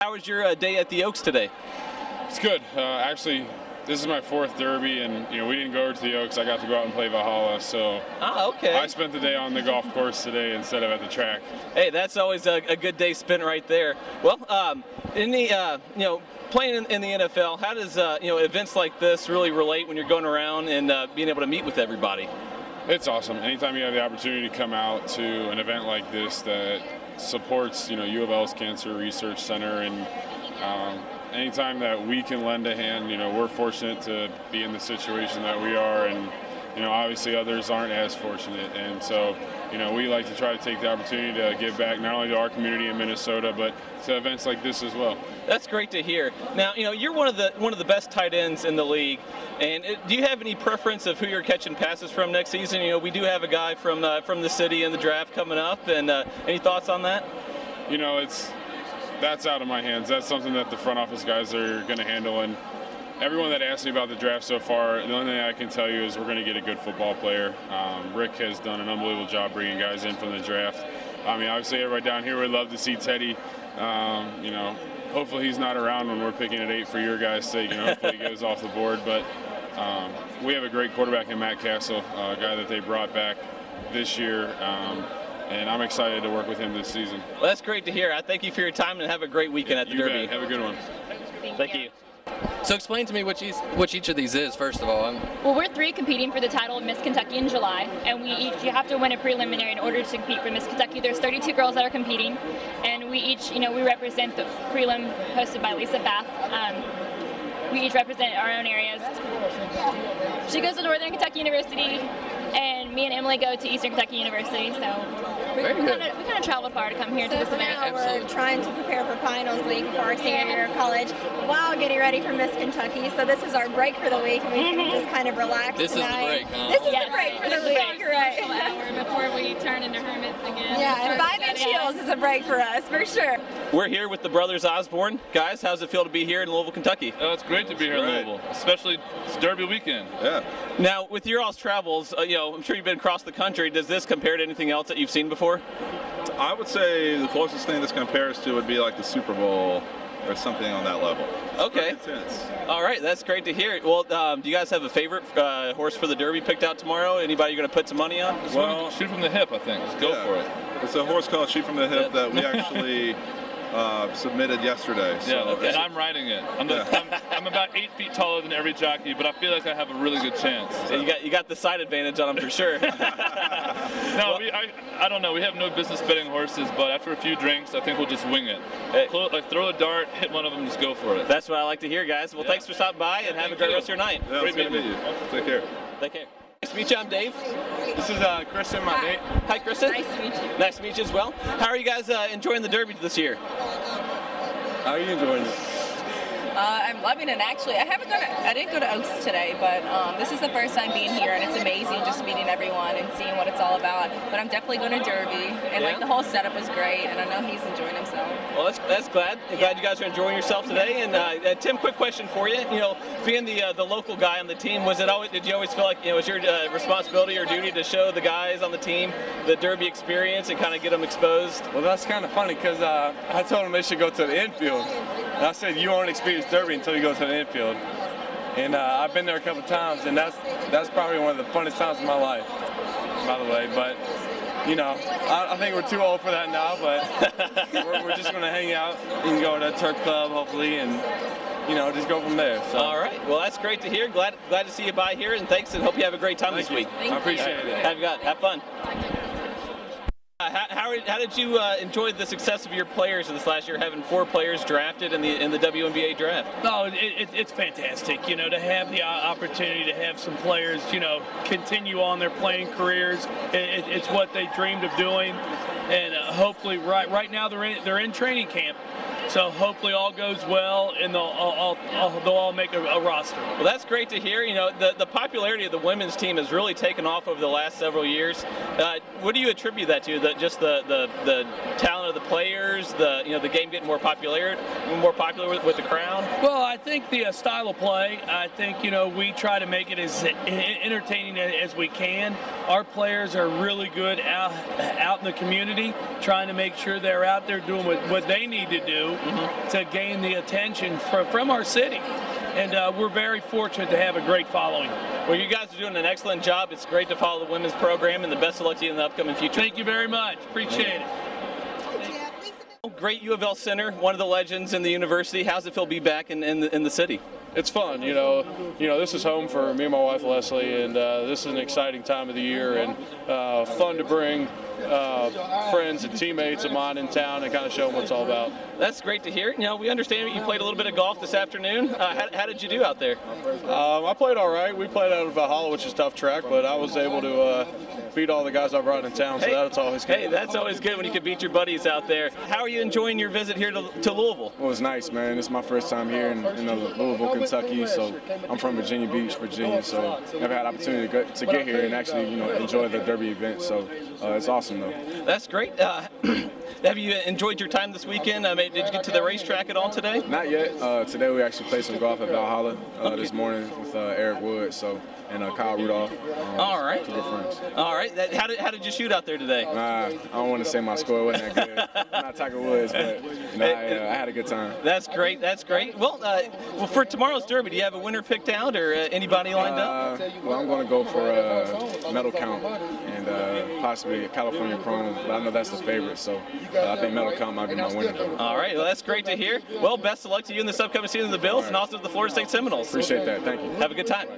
How was your day at the Oaks today? It's good. Actually, this is my 4th Derby, and we didn't go over to the Oaks. I got to go out and play Valhalla, so okay. I spent the day on the golf course today instead of at the track. Hey, that's always a good day spent right there. Well, in the playing in the NFL, how does events like this really relate when you're going around and being able to meet with everybody? It's awesome. Anytime you have the opportunity to come out to an event like this that supports U of L's Cancer Research Center, and anytime that we can lend a hand, we're fortunate to be in the situation that we are, and obviously others aren't as fortunate, and so we like to try to take the opportunity to give back not only to our community in Minnesota, but to events like this as well. That's great to hear. Now, you're one of the best tight ends in the league, and do you have any preference of who you're catching passes from next season? We do have a guy from the city in the draft coming up, and any thoughts on that? That's out of my hands. That's something that the front office guys are going to handle, and everyone that asked me about the draft so far, the only thing I can tell you is we're going to get a good football player. Rick has done an unbelievable job bringing guys in from the draft. I mean, obviously everybody down here would love to see Teddy. Hopefully he's not around when we're picking at 8 for your guys' sake. Hopefully he goes off the board. But we have a great quarterback in Matt Castle, a guy that they brought back this year. And I'm excited to work with him this season. Well, that's great to hear. I thank you for your time, and have a great weekend at the Derby. Bet. Have a good one. Thank you. So explain to me which each of these is, first of all. Well, we're 3 competing for the title of Miss Kentucky in July, and you have to win a preliminary in order to compete for Miss Kentucky. There's 32 girls that are competing, and we each, we represent the prelim hosted by Lisa Bath. We each represent our own areas. She goes to Northern Kentucky University, and me and Emily go to Eastern Kentucky University, so we kind of traveled far to come here to this event. Now we're trying to prepare for finals week for our senior year of college while getting ready for Miss Kentucky. So this is our break for the week. We can just kind of relax This tonight. is the break, huh? This is the break for the week, right? Hour before we turn into hermits again. Yeah, and 5-inch heels is a break for us, for sure. We're here with the brothers Osborne. Guys, how's it feel to be here in Louisville, Kentucky? Oh, it's great to be here in Louisville, especially it's Derby weekend. Yeah. Now, with your all's travels, I'm sure you've been across the country. Does this compare to anything else that you've seen before? I would say the closest thing this compares to would be like the Super Bowl or something on that level. Okay. Intense. All right, that's great to hear. Well, do you guys have a favorite horse for the Derby picked out tomorrow? Anybody you're going to put some money on? Well, Shoot from the Hip, I think. Just go for it. It's a horse called Shoot from the Hip that we actually submitted yesterday. So and I'm riding it. I'm about 8 feet taller than every jockey, but I feel like I have a really good chance. So. You got the side advantage on them for sure. No, I don't know. We have no business betting horses, but after a few drinks, I think we'll just wing it. Like throw a dart, hit one of them, just go for it. That's what I like to hear, guys. Well, thanks for stopping by, and have a great rest of your night. Yeah, great meeting you. Take care. Take care. Nice to meet you. I'm Dave. This is Kristen, my date. Hi, Kristen. Nice to meet you. Nice to meet you as well. How are you guys enjoying the Derby this year? How are you enjoying it? I'm loving it, actually. I didn't go to Oaks today, but this is the first time being here, and it's amazing just meeting everyone and seeing what it's all about. But I'm definitely going to Derby, and the whole setup was great, and I know he's enjoying himself. Well, that's glad. I'm glad you guys are enjoying yourself today. And Tim, quick question for you. Being the local guy on the team, did you always feel like it was your responsibility or duty to show the guys on the team the Derby experience and kind of get them exposed? Well, that's kind of funny because I told them they should go to the infield. And I said, you won't experience Derby until you go to the infield. And I've been there a couple times, and that's probably one of the funnest times of my life, by the way. But, I think we're too old for that now, but we're just going to hang out and go to a turf club, hopefully, and, just go from there. So. All right. Well, that's great to hear. Glad to see you by here, and thanks, and hope you have a great time this week. Thank you. I appreciate it. Have fun. How did you enjoy the success of your players in this last year, having 4 players drafted in the WNBA draft? No, it's fantastic, to have the opportunity to have some players, continue on their playing careers. It's what they dreamed of doing, and hopefully right now they're in training camp. So hopefully all goes well, and they'll all make a roster. Well, that's great to hear. The popularity of the women's team has really taken off over the last several years. what do you attribute that to? Just the talent of the players, the game getting more popular with the crowd? Well, I think the style of play. I think we try to make it as entertaining as we can. Our players are really good out in the community, trying to make sure they're out there doing what they need to do to gain the attention from our city. And we're very fortunate to have a great following. Well, you guys are doing an excellent job. It's great to follow the women's program, and the best of luck to you in the upcoming future. Thank you very much. Appreciate it. Great U of L center, one of the legends in the university. How's it feel to be back in the city? It's fun, this is home for me and my wife Leslie, and this is an exciting time of the year, and fun to bring friends and teammates of mine in town and kind of show them what it's all about. That's great to hear. We understand you played a little bit of golf this afternoon. How did you do out there? I played all right. We played out of Valhalla, which is a tough track, but I was able to beat all the guys I brought in town, so that's always good. Hey, that's always good when you can beat your buddies out there. How are you enjoying your visit here to Louisville? Well, it was nice, man. It's my first time here in Louisville, Kentucky, so I'm from Virginia Beach, Virginia, so never had the opportunity to get here and actually, enjoy the Derby event, so it's awesome, though. That's great. Have you enjoyed your time this weekend? Did you get to the racetrack at all today? Not yet. Today we actually played some golf at Valhalla this morning with Eric Wood, and Kyle Rudolph. All right. Two good friends. All right. How did you shoot out there today? I don't want to say my score wasn't that good. I'm not Tiger Woods, but I had a good time. That's great. That's great. Well, for tomorrow's Derby, do you have a winner picked out or anybody lined up? Well, I'm going to go for Medal Count and possibly California Chrome, but I know that's the favorite, so I think Medal Count might be my winner. All right. Well, that's great to hear. Well, best of luck to you in this upcoming season of the Bills and also the Florida State Seminoles. Appreciate that. Thank you. Have a good time.